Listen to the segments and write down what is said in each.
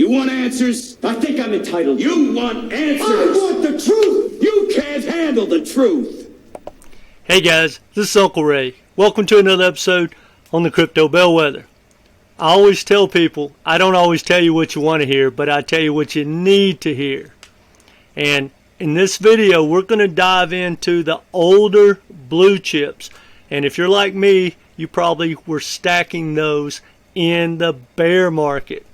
You want answers? I think I'm entitled. You want answers? I want the truth! You can't handle the truth! Hey guys, this is Uncle Ray. Welcome to another episode on the Crypto Bellwether. I always tell people, I don't always tell you what you want to hear, but I tell you what you need to hear. And in this video, we're going to dive into the older blue chips. And if you're like me, you probably were stacking those in the bear market.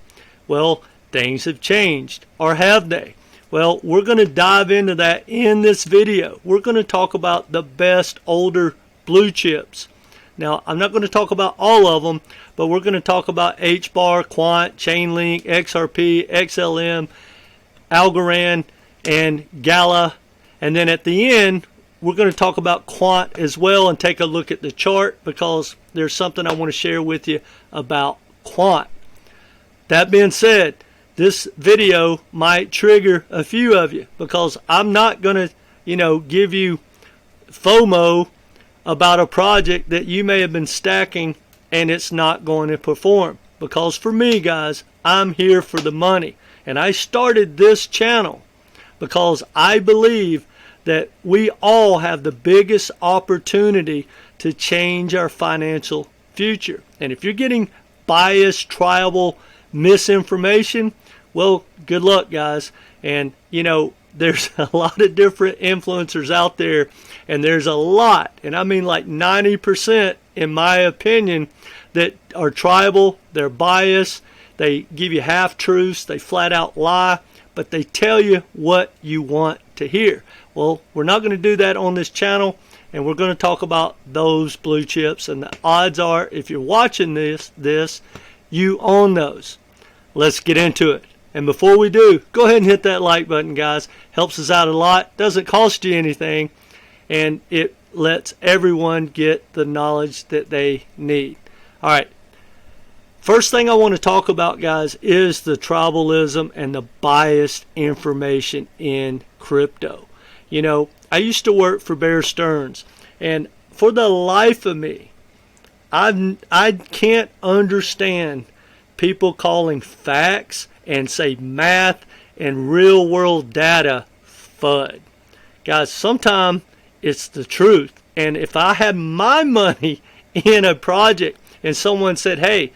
Well, things have changed, or have they? Well, we're going to dive into that in this video. We're going to talk about the best older blue chips. Now, I'm not going to talk about all of them, but we're going to talk about HBAR, Quant, ChainLink, XRP, XLM, Algorand, and Gala. And then at the end, we're going to talk about Quant as well and take a look at the chart, because there's something I want to share with you about Quant. That being said, this video might trigger a few of you, because I'm not going to, give you FOMO about a project that you may have been stacking and it's not going to perform. Because for me, guys, I'm here for the money. And I started this channel because I believe that we all have the biggest opportunity to change our financial future. And if you're getting biased, tribal misinformation, well, good luck, guys. And, there's a lot of different influencers out there, and there's a lot, and I mean like 90%, in my opinion, that are tribal, they're biased, they give you half-truths, they flat out lie, but they tell you what you want to hear. Well, we're not going to do that on this channel, and we're going to talk about those blue chips, and the odds are, if you're watching this, you own those. Let's get into it. And before we do, go ahead and hit that like button, guys. Helps us out a lot. Doesn't cost you anything. And it lets everyone get the knowledge that they need. All right. First thing I want to talk about, guys, is the tribalism and the biased information in crypto. I used to work for Bear Stearns. And for the life of me, I can't understand people calling facts and say math and real world data FUD. Guys, sometimes it's the truth. And if I had my money in a project and someone said, hey,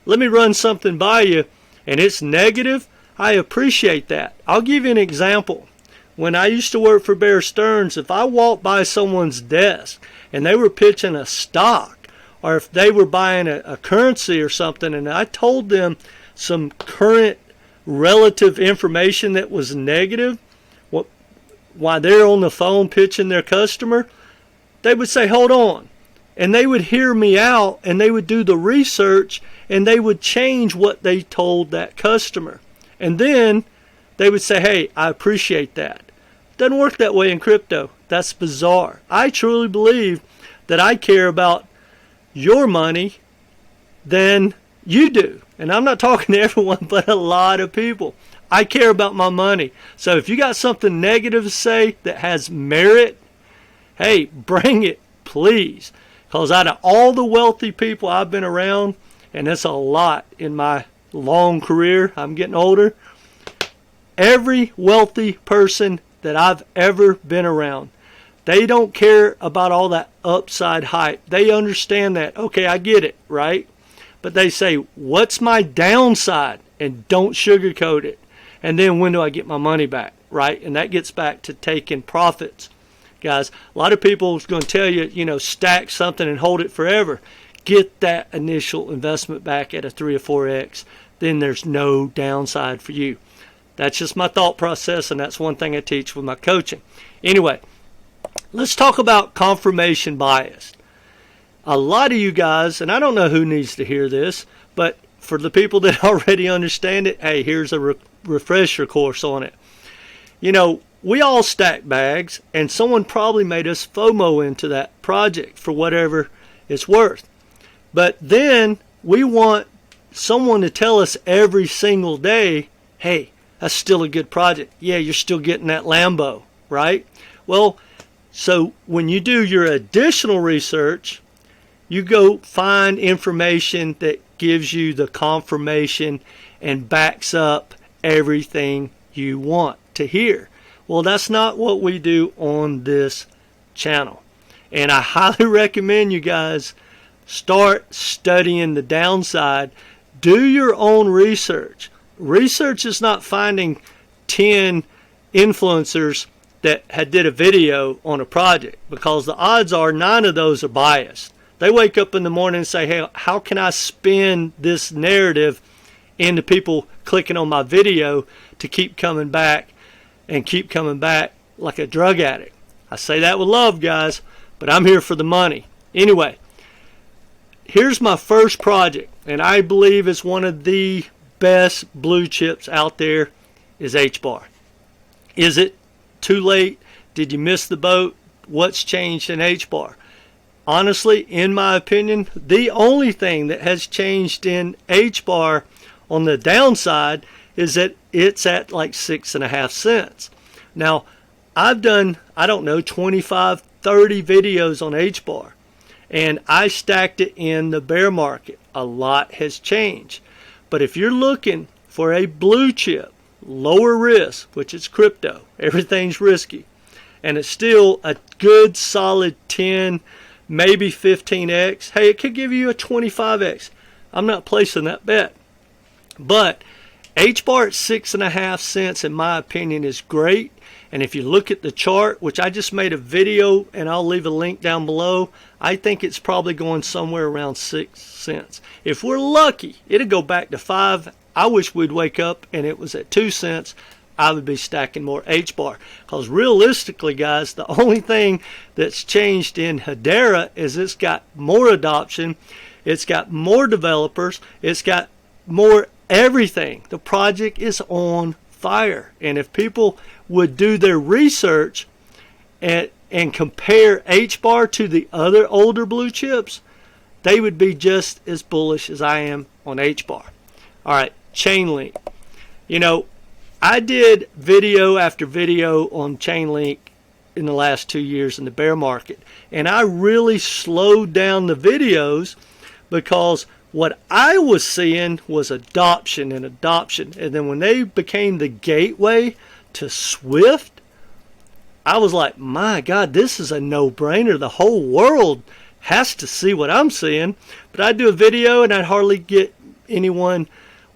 let me run something by you, and it's negative, I appreciate that. I'll give you an example. When I used to work for Bear Stearns, if I walked by someone's desk and they were pitching a stock, or if they were buying a currency or something, and I told them some current relative information that was negative, while they're on the phone pitching their customer, they would say, hold on. And they would hear me out, and they would do the research, and they would change what they told that customer. And then they would say, hey, I appreciate that. Doesn't work that way in crypto. That's bizarre. I truly believe that I care about your money than you do. And I'm not talking to everyone, but a lot of people. I care about my money. So if you got something negative to say that has merit, hey, bring it, please. Because out of all the wealthy people I've been around, and that's a lot in my long career, I'm getting older, every wealthy person that I've ever been around, they don't care about all that upside hype. They understand that. Okay, I get it, right? But they say, what's my downside? And don't sugarcoat it. And then when do I get my money back, right? And that gets back to taking profits. Guys, a lot of people is going to tell you, stack something and hold it forever. Get that initial investment back at a 3 or 4x. Then there's no downside for you. That's just my thought process, and that's one thing I teach with my coaching. Anyway, let's talk about confirmation bias. A lot of you guys, and I don't know who needs to hear this, but for the people that already understand it, hey, here's a refresher course on it. We all stack bags, and someone probably made us FOMO into that project for whatever it's worth. But then we want someone to tell us every single day, hey, that's still a good project. Yeah, you're still getting that Lambo, right? Well, so when you do your additional research, You go find information that gives you the confirmation and backs up everything you want to hear. Well, that's not what we do on this channel. And I highly recommend you guys start studying the downside. Do your own research. Research is not finding 10 influencers that had did a video on a project, because the odds are 9 of those are biased. They wake up in the morning and say, hey, how can I spin this narrative into people clicking on my video to keep coming back and keep coming back like a drug addict? I say that with love, guys, but I'm here for the money. Anyway, here's my first project, and I believe it's one of the best blue chips out there, is HBAR. Is it too late? Did you miss the boat? What's changed in HBAR? Honestly, in my opinion, the only thing that has changed in HBAR on the downside is that it's at like 6.5 cents. Now, I've done, I don't know, 25, 30 videos on HBAR, and I stacked it in the bear market. A lot has changed. But if you're looking for a blue chip, lower risk, which is crypto, everything's risky, and it's still a good solid 10, maybe 15x. Hey, it could give you a 25x. I'm not placing that bet. But HBAR at 6.5 cents, in my opinion, is great. And if you look at the chart, which I just made a video, and I'll leave a link down below, I think it's probably going somewhere around 6 cents. If we're lucky, it'll go back to 5. I wish we'd wake up and it was at 2 cents. I would be stacking more HBAR. Because realistically, guys, the only thing that's changed in Hedera is it's got more adoption, it's got more developers, it's got more everything. The project is on fire. And if people would do their research and compare HBAR to the other older blue chips, they would be just as bullish as I am on HBAR. All right, ChainLink. You know, I did video after video on ChainLink in the last 2 years in the bear market, and I really slowed down the videos because what I was seeing was adoption, and then when they became the gateway to Swift, I was like, my God, this is a no-brainer. The whole world has to see what I'm seeing. But I'd do a video and I'd hardly get anyone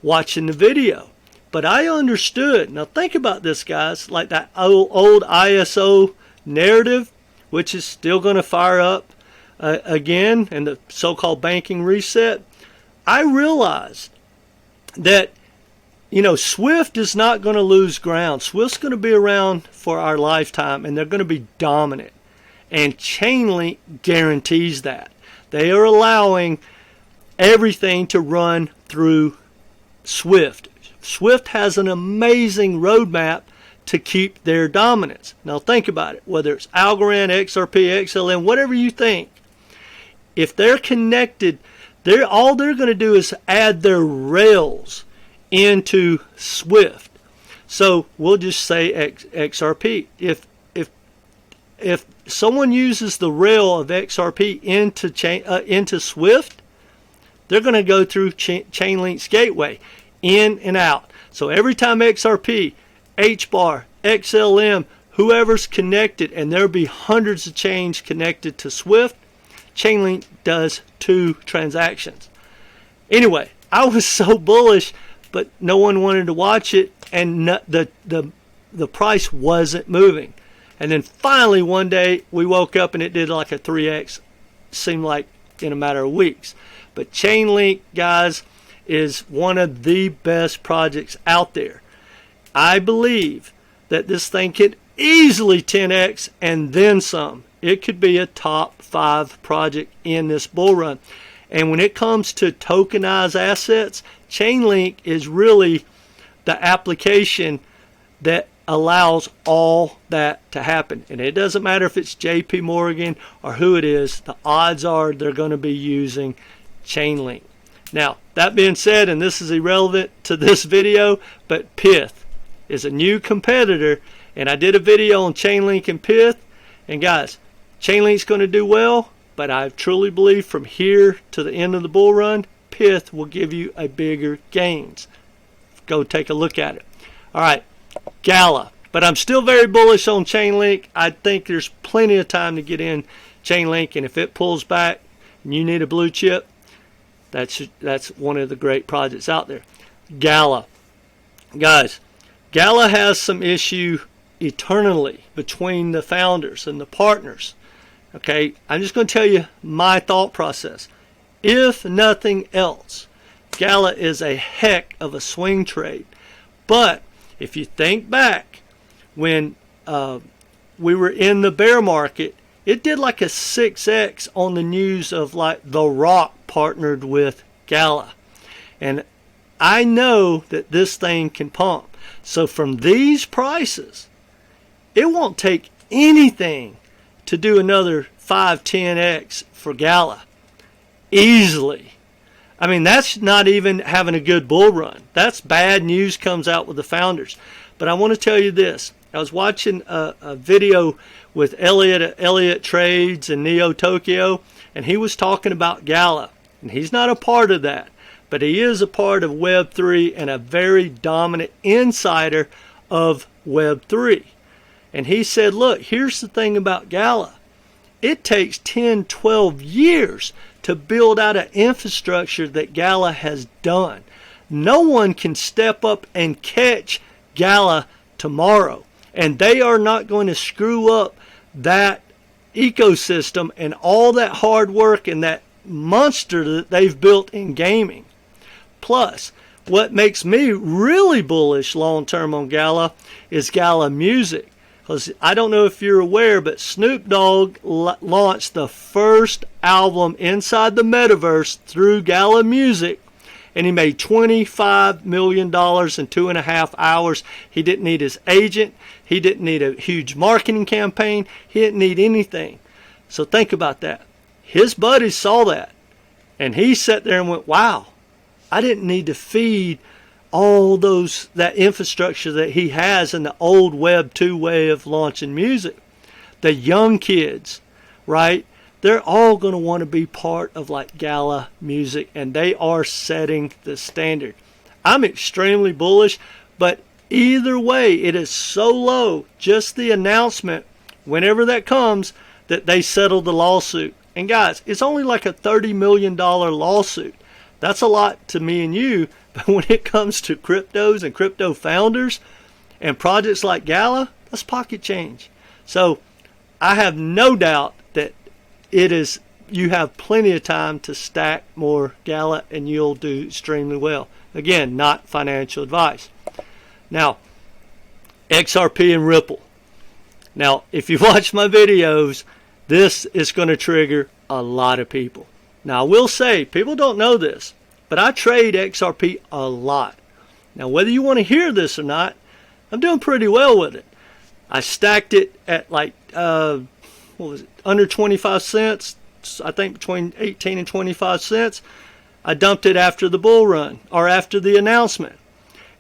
watching the video. But I understood. Now think about this, guys, like that old ISO narrative, which is still going to fire up again, and the so-called banking reset. I realized that, you know, Swift is not going to lose ground. Swift's going to be around for our lifetime, and they're going to be dominant. And ChainLink guarantees that. They are allowing everything to run through Swift. Swift has an amazing roadmap to keep their dominance. Now think about it. Whether it's Algorand, XRP, XLM, whatever you think, if they're connected, all they're going to do is add their rails into Swift. So we'll just say XRP. If someone uses the rail of XRP into Swift, they're going to go through ChainLink's gateway, in and out. So every time XRP, HBAR, XLM, whoever's connected, and there'll be hundreds of chains connected to Swift, ChainLink does 2 transactions. Anyway, I was so bullish, but no one wanted to watch it, and the price wasn't moving. And then finally one day we woke up and it did like a 3x, seemed like in a matter of weeks. But ChainLink, guys, is one of the best projects out there. I believe that this thing could easily 10x and then some. It could be a top 5 project in this bull run. And when it comes to tokenized assets, ChainLink is really the application that allows all that to happen. And it doesn't matter if it's JP Morgan or who it is, the odds are they're going to be using ChainLink. Now, that being said, and this is irrelevant to this video, but Pith is a new competitor, and I did a video on ChainLink and Pith, and guys, ChainLink's going to do well, but I truly believe from here to the end of the bull run, Pith will give you a bigger gains. Go take a look at it. All right, Gala. But I'm still very bullish on ChainLink. I think there's plenty of time to get in ChainLink, and if it pulls back and you need a blue chip, that's one of the great projects out there. Gala. Guys, Gala has some issue eternally between the founders and the partners. Okay, I'm just going to tell you my thought process. If nothing else, Gala is a heck of a swing trade. But if you think back, when we were in the bear market, it did like a 6x on the news of like The Rock partnered with Gala. And I know that this thing can pump. So from these prices, it won't take anything to do another 5-10x for Gala. Easily. I mean, that's not even having a good bull run. That's bad news comes out with the founders. But I want to tell you this. I was watching a video with Elliot at Elliot Trades and Neo Tokyo, and he was talking about Gala. And he's not a part of that, but he is a part of Web3 and a very dominant insider of Web3. And he said, look, here's the thing about Gala. It takes 10, 12 years to build out an infrastructure that Gala has done. No one can step up and catch Gala tomorrow. And they are not going to screw up that ecosystem and all that hard work and that monster that they've built in gaming. Plus, what makes me really bullish long term on Gala is Gala Music. Because I don't know if you're aware, but Snoop Dogg launched the first album inside the metaverse through Gala Music, and he made $25 million in 2.5 hours. He didn't need his agent. He didn't need a huge marketing campaign. He didn't need anything. So think about that. His buddies saw that, and he sat there and went, wow, I didn't need to feed all that infrastructure that he has in the old Web 2 way of launching music. The young kids, right? They're all going to want to be part of like Gala Music, and they are setting the standard. I'm extremely bullish, but either way, it is so low, just the announcement, whenever that comes, that they settled the lawsuit. And guys, it's only like a $30 million lawsuit. That's a lot to me and you, but when it comes to cryptos and crypto founders and projects like Gala, that's pocket change. So I have no doubt that you have plenty of time to stack more Gala and you'll do extremely well. Again, not financial advice. Now, XRP and Ripple. Now, if you watch my videos, this is going to trigger a lot of people. Now, I will say, people don't know this, but I trade XRP a lot. Now, whether you want to hear this or not, I'm doing pretty well with it. I stacked it at like, under 25 cents. I think between 18 and 25 cents. I dumped it after the bull run, or after the announcement.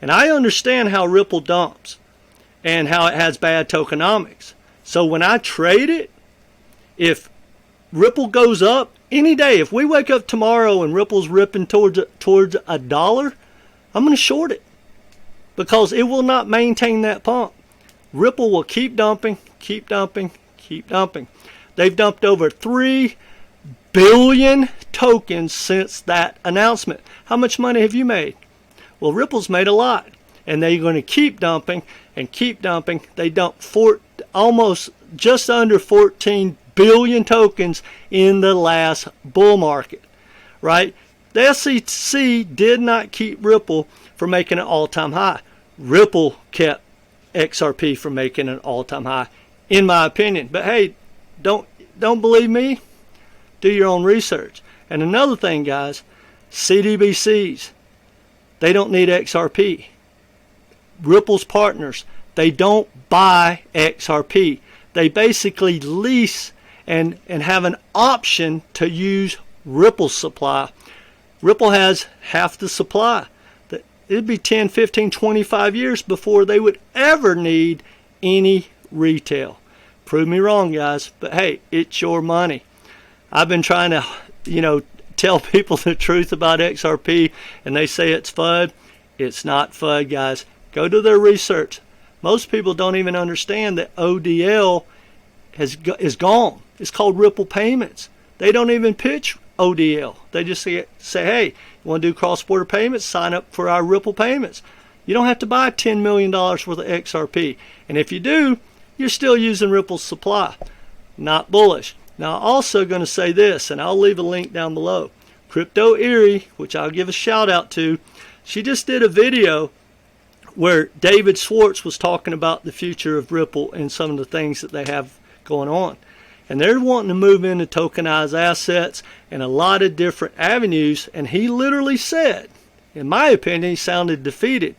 And I understand how Ripple dumps and how it has bad tokenomics. So when I trade it, if Ripple goes up any day, if we wake up tomorrow and Ripple's ripping towards $1, I'm going to short it because it will not maintain that pump. Ripple will keep dumping, keep dumping, keep dumping. They've dumped over 3 billion tokens since that announcement. How much money have you made? Well, Ripple's made a lot, and they're going to keep dumping and keep dumping. They dumped almost just under 14 billion tokens in the last bull market, right? The SEC did not keep Ripple from making an all-time high. Ripple kept XRP from making an all-time high, in my opinion. But hey, don't believe me? Do your own research. And another thing, guys, CDBCs, they don't need XRP. Ripple's partners, they don't buy XRP. They basically lease and have an option to use Ripple's supply. Ripple has half the supply. It'd be 10, 15, 25 years before they would ever need any retail. Prove me wrong, guys, but hey, it's your money. I've been trying to, tell people the truth about XRP, and they say it's FUD. It's not FUD, guys. Go do their research. Most people don't even understand that ODL is gone. It's called Ripple Payments. They don't even pitch ODL. They just say, hey, you want to do cross-border payments? Sign up for our Ripple Payments. You don't have to buy $10 million worth of XRP. And if you do, you're still using Ripple's supply. Not bullish. Now, I'm also going to say this, and I'll leave a link down below. Crypto Eerie, which I'll give a shout out to, she just did a video where David Schwartz was talking about the future of Ripple and some of the things that they have going on. And they're wanting to move into tokenized assets and a lot of different avenues. And he literally said, in my opinion, he sounded defeated,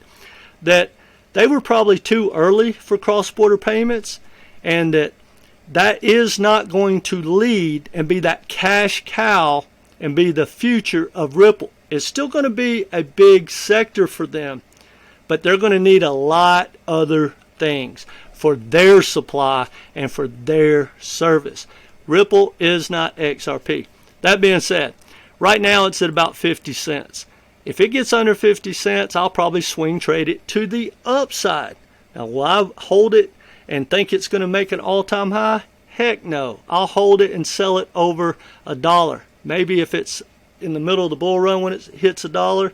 that they were probably too early for cross-border payments, and that is not going to lead and be that cash cow and be the future of Ripple. It's still going to be a big sector for them, but they're going to need a lot other things for their supply and for their service. Ripple is not XRP. That being said, right now it's at about 50 cents. If it gets under 50 cents, I'll probably swing trade it to the upside. Now, will I hold it and think it's going to make an all-time high? Heck no. I'll hold it and sell it over $1. Maybe if it's in the middle of the bull run when it hits $1,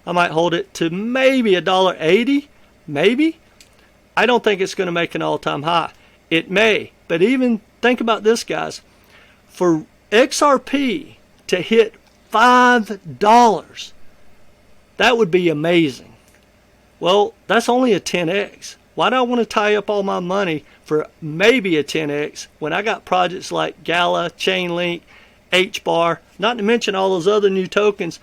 I might hold it to maybe $1.80. Maybe. I don't think it's going to make an all-time high. It may. But even think about this, guys. For XRP to hit $5, that would be amazing. Well, that's only a 10x. Why do I want to tie up all my money for maybe a 10x when I got projects like Gala, ChainLink, HBAR, not to mention all those other new tokens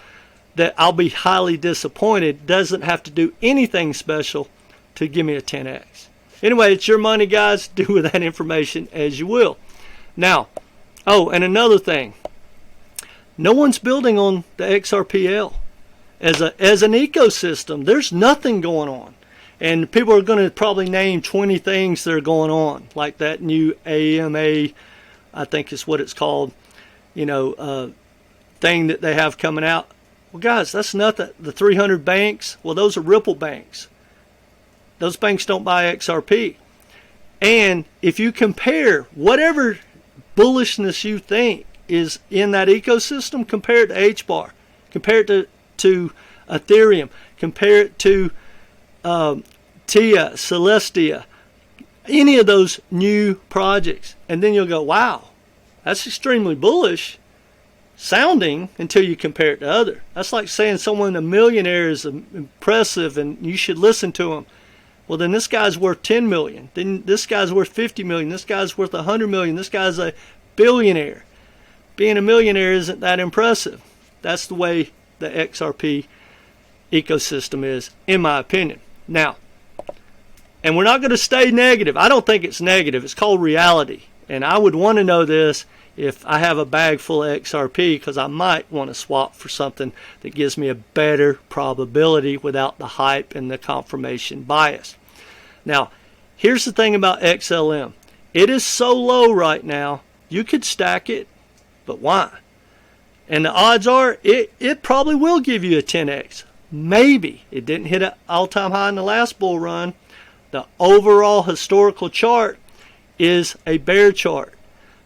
that I'll be highly disappointed doesn't have to do anything special to give me a 10x. Anyway, it's your money, guys. Do with that information as you will. Now, and another thing. No one's building on the XRPL. As an ecosystem, there's nothing going on. And people are going to probably name 20 things that are going on, like that new AMA, I think is what it's called, thing that they have coming out. Well, guys, that's nothing. The 300 banks, well, those are Ripple banks. Those banks don't buy XRP. And if you compare whatever bullishness you think is in that ecosystem, compare it to HBAR, compare it to Ethereum, compare it to TIA, Celestia, any of those new projects, and then you'll go, wow, that's extremely bullish sounding until you compare it to other. That's like saying someone a millionaire is impressive and you should listen to him. Well, then this guy's worth 10 million. Then this guy's worth 50 million. This guy's worth 100 million. This guy's a billionaire. Being a millionaire isn't that impressive. That's the way the XRP ecosystem is, in my opinion. Now, and we're not going to stay negative. I don't think it's negative. It's called reality. And I would want to know this if I have a bag full of XRP, because I might want to swap for something that gives me a better probability without the hype and the confirmation bias. Now, here's the thing about XLM. It is so low right now, you could stack it, but why? And the odds are it probably will give you a 10x. Maybe. It didn't hit an all-time high in the last bull run. The overall historical chart is a bear chart.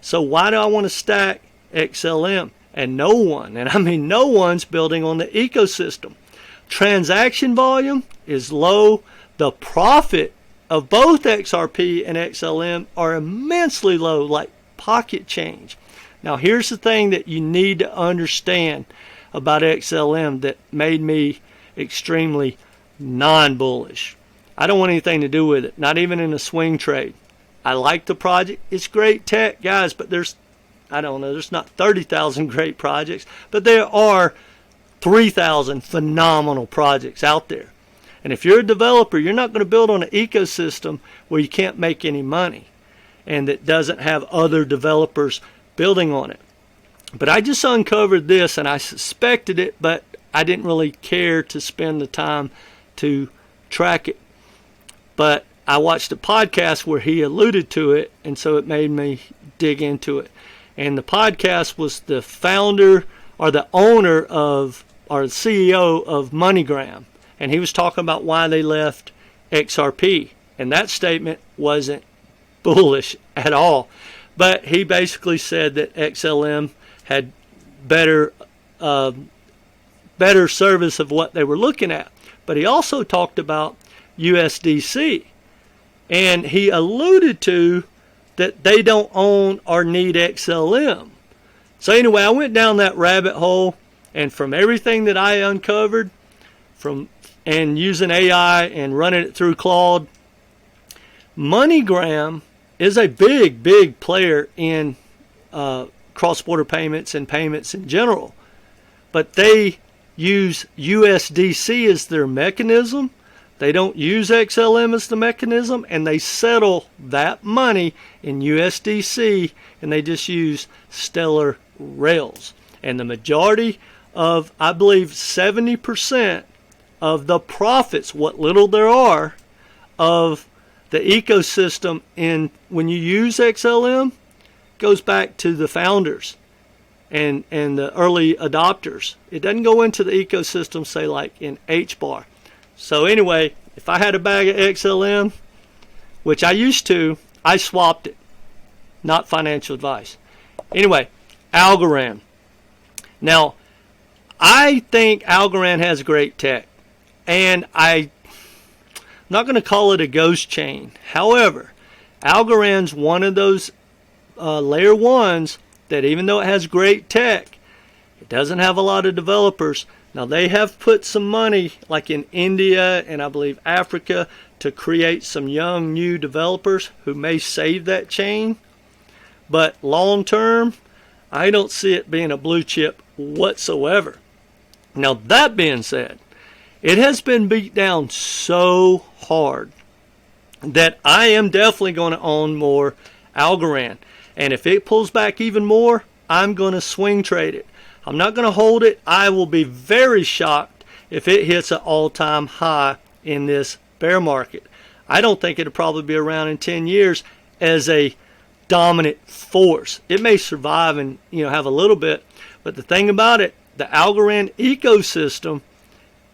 So why do I want to stack XLM? And no one, and I mean no one's building on the ecosystem. Transaction volume is low. The profit of both XRP and XLM are immensely low, like pocket change. Now here's the thing that you need to understand about XLM that made me extremely non-bullish. I don't want anything to do with it, not even in a swing trade. I like the project. It's great tech, guys, but there's not 30,000 great projects, but there are 3,000 phenomenal projects out there. And if you're a developer, you're not going to build on an ecosystem where you can't make any money and that doesn't have other developers building on it. But I just uncovered this, and I suspected it, but I didn't really care to spend the time to track it. But I watched a podcast where he alluded to it, and so it made me dig into it. And the podcast was the founder or the owner of, or the CEO of MoneyGram. And he was talking about why they left XRP. And that statement wasn't bullish at all. But he basically said that XLM had better service of what they were looking at. But he also talked about USDC. And he alluded to that they don't own or need XLM. So anyway, I went down that rabbit hole, and from everything that I uncovered, and using AI and running it through Claude, MoneyGram is a big player in cross-border payments and payments in general. But they use USDC as their mechanism. They don't use XLM as the mechanism, and they settle that money in USDC, and they just use Stellar Rails. And the majority of, I believe, 70% of the profits, what little there are, of the ecosystem when you use XLM goes back to the founders and the early adopters. It doesn't go into the ecosystem, say like in HBAR. So anyway, if I had a bag of XLM, which I used to, I swapped it. Not financial advice. Anyway, Algorand. Now, I think Algorand has great tech. And I'm not going to call it a ghost chain. However, Algorand's one of those layer ones that even though it has great tech, it doesn't have a lot of developers. Now, they have put some money, like in India and I believe Africa, to create some young new developers who may save that chain. But long term, I don't see it being a blue chip whatsoever. Now, that being said, it has been beat down so hard that I am definitely going to own more Algorand. And if it pulls back even more, I'm going to swing trade it. I'm not going to hold it. I will be very shocked if it hits an all-time high in this bear market. I don't think it'll probably be around in 10 years as a dominant force. It may survive and have a little bit, but the thing about it, the Algorand ecosystem,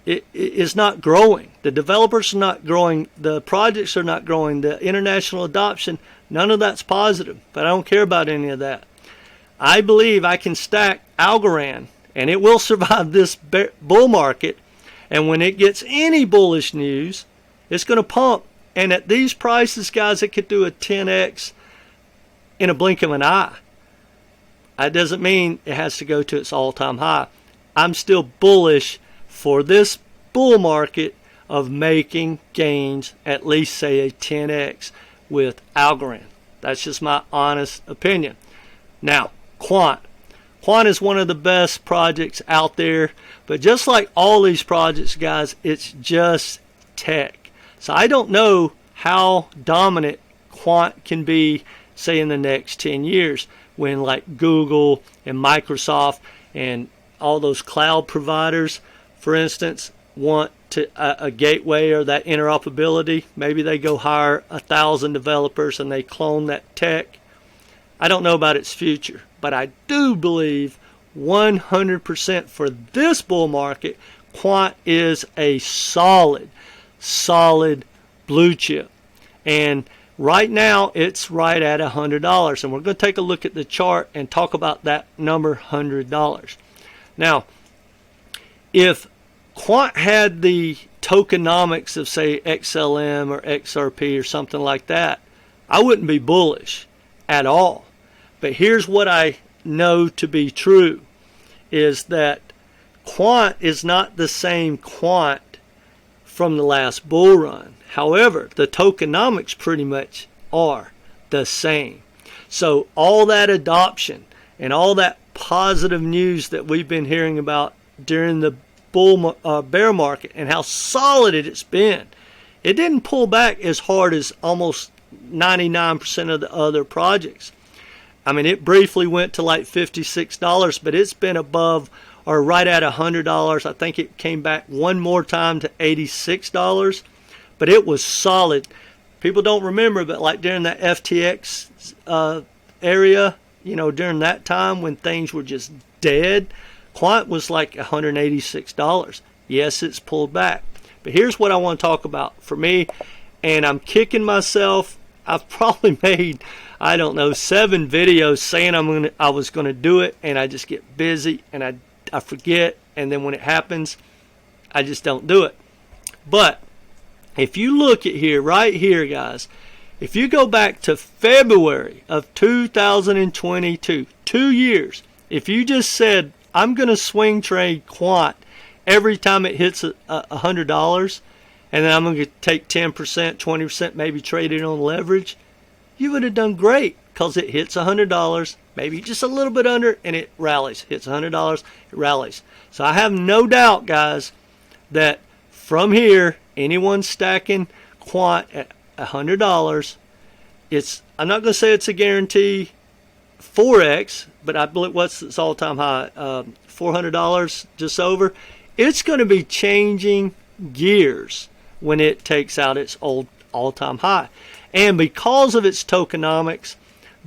it is not growing. The developers are not growing. The projects are not growing. The international adoption, none of that's positive. But I don't care about any of that. I believe I can stack Algorand, and it will survive this bull market. And when it gets any bullish news, it's going to pump. And at these prices, guys, it could do a 10x in a blink of an eye. That doesn't mean it has to go to its all-time high. I'm still bullish for this bull market of making gains, at least say a 10x with Algorand. That's just my honest opinion. Now, Quant. Quant is one of the best projects out there, but just like all these projects, guys, it's just tech. So I don't know how dominant Quant can be, say, in the next 10 years when like Google and Microsoft and all those cloud providers, for instance, want to a gateway or that interoperability. Maybe they go hire 1,000 developers and they clone that tech. I don't know about its future, but I do believe 100% for this bull market, Quant is a solid blue chip. And right now, it's right at $100. And we're going to take a look at the chart and talk about that number, $100. Now, if Quant had the tokenomics of, say, XLM or XRP or something like that, I wouldn't be bullish at all. But here's what I know to be true, is that Quant is not the same Quant from the last bull run. However, the tokenomics pretty much are the same. So all that adoption and all that positive news that we've been hearing about during the bear market and how solid it's been, it didn't pull back as hard as almost 99% of the other projects. I mean, it briefly went to like $56, but it's been above or right at $100. I think it came back one more time to $86, but it was solid. People don't remember, but like during that FTX area, during that time when things were just dead, Quant was like $186. Yes, it's pulled back. But here's what I want to talk about for me, and I'm kicking myself. I've probably made, I don't know, 7 videos saying I was gonna do it, and I just get busy and I forget, and then when it happens, I just don't do it. But if you look at here, right here, guys, if you go back to February of 2022, 2 years, if you just said, I'm going to swing trade Quant every time it hits $100, and then I'm going to take 10%, 20%, maybe trade it on leverage, you would have done great because it hits $100, maybe just a little bit under, and it rallies. Hits $100, it rallies. So I have no doubt, guys, that from here, anyone stacking Quant at $100, I'm not going to say it's a guarantee 4x, but I believe what's its all-time high, $400, just over. It's going to be changing gears when it takes out its old all-time high. And because of its tokenomics,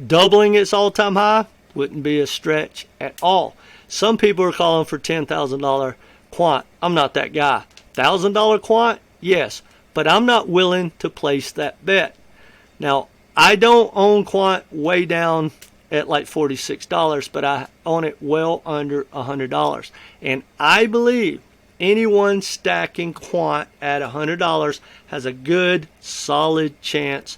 doubling its all-time high wouldn't be a stretch at all. Some people are calling for $10,000 Quant. I'm not that guy. $1,000 Quant? Yes. But I'm not willing to place that bet. Now, I don't own Quant way down at like $46, but I own it well under $100. And I believe anyone stacking Quant at $100 has a good, solid chance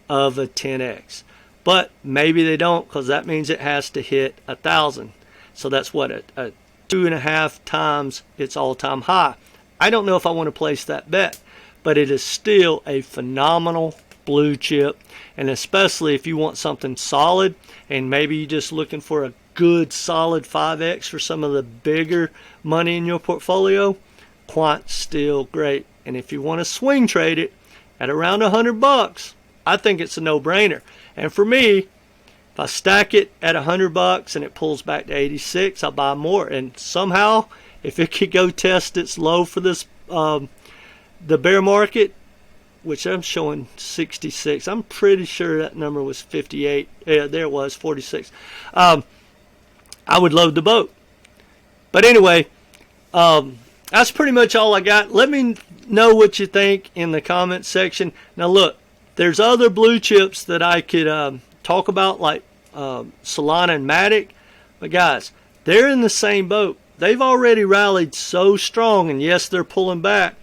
of a 10x. But maybe they don't, because that means it has to hit 1,000. So that's what, a 2.5 times its all-time high. I don't know if I want to place that bet, but it is still a phenomenal blue chip, and especially if you want something solid and maybe you're just looking for a good solid 5x for some of the bigger money in your portfolio, Quant's still great. And if you want to swing trade it at around $100, I think it's a no-brainer. And for me, if I stack it at $100 and it pulls back to 86, I'll buy more. And somehow, if it could go test its low for this the bear market, which I'm showing 66. I'm pretty sure that number was 58. Yeah, there it was, 46. I would load the boat. But anyway, that's pretty much all I got. Let me know what you think in the comments section. Now look, there's other blue chips that I could talk about, like Solana and Matic. But guys, they're in the same boat. They've already rallied so strong, and yes, they're pulling back.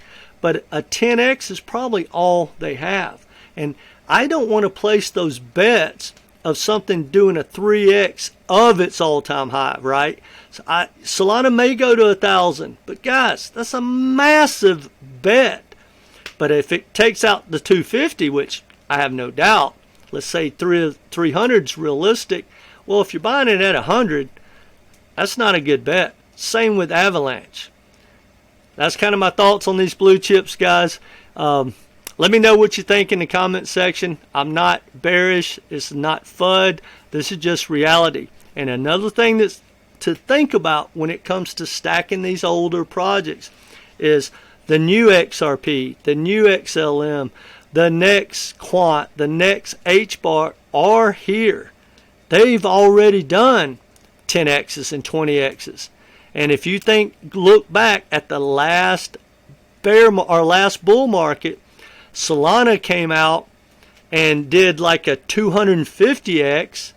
But a 10x is probably all they have. And I don't want to place those bets of something doing a 3x of its all-time high, right? So Solana may go to 1,000. But guys, that's a massive bet. But if it takes out the 250, which I have no doubt, let's say 300 is realistic. Well, if you're buying it at 100, that's not a good bet. Same with Avalanche. That's kind of my thoughts on these blue chips, guys. Let me know what you think in the comment section. I'm not bearish. It's not FUD. This is just reality. And another thing that's to think about when it comes to stacking these older projects is the new XRP, the new XLM, the next Quant, the next HBAR are here. They've already done 10x's and 20x's. And if you look back at the last last bull market, Solana came out and did like a 250x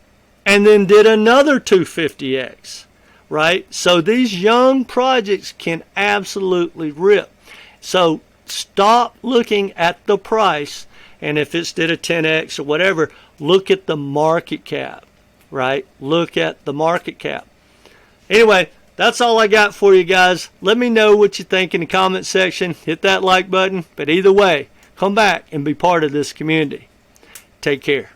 and then did another 250x, right? So these young projects can absolutely rip. So stop looking at the price, and if it's did a 10x or whatever, look at the market cap, right? Look at the market cap. Anyway, that's all I got for you guys. Let me know what you think in the comment section. Hit that like button. But either way, come back and be part of this community. Take care.